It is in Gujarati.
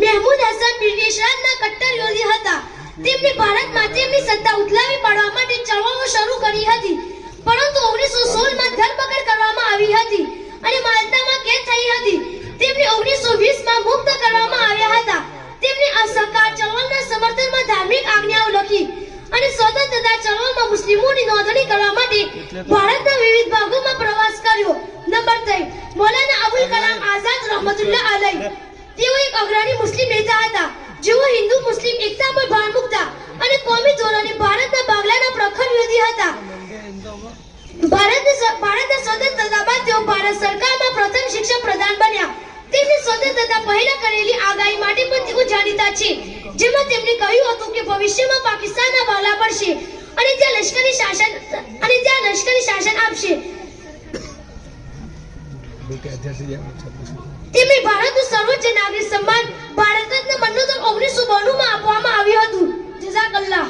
મહેમૂદ હસન બ્રિટિશ રાજના કટ્ટર વિરોધી હતા. તેમણે ભારતમાં તેમની સત્તા ઉથલાવી પાડવા માટે ચળવળો શરૂ કરી હતી, પરંતુ 1916 માં ધરપકડ કરવામાં આવી હતી અને માલ્ટામાં કેદ થઈ હતી. તેમને 1920 માં મુક્ત કરવામાં આવ્યા હતા. તેમણે અસહકાર ચળવળના સમર્થનમાં ધાર્મિક આજ્ઞાઓ લખી અને સ્વતંત્રતા ચળવળમાં મુસ્લિમોની નોંધણી કરવા માટે ભારતના વિવિધ ભાગોમાં પ્રવાસ કર્યો. નંબર 3 મૌલાના અબુલ કલામ આઝાદ રહમતુલ્લાહ અલૈહ. તેઓ એક અગ્રણી મુસ્લિમ નેતા હતા, જેઓ હિન્દુ મુસ્લિમ એકતા પર ભાર મૂકતા અને કોમી ધોરણે ભારતના બાગલાના પ્રખર વિરોધી હતા. ભારતના સ્વતંત્રતા બાદ તેઓ ભારત સરકારમાં પ્રથમ શિક્ષક પ્રધાન બન્યા. તેમની સ્વતંત્રતા પહેલા કરેલી આગાહી માટે પણ તેઓ જાણીતા છે, જેમાં તેમણે કહ્યું હતું કે ભવિષ્યમાં પાકિસ્તાનના વાલા પડશે અને ત્યાં લશ્કરી શાસન આપશે. તેમને ભારતનું સર્વોચ્ચ નાગરિક સન્માન ભારત રત્ન મરણોત્તર 1992 માં આપવામાં આવ્યું હતું. જઝાકલ્લાહ.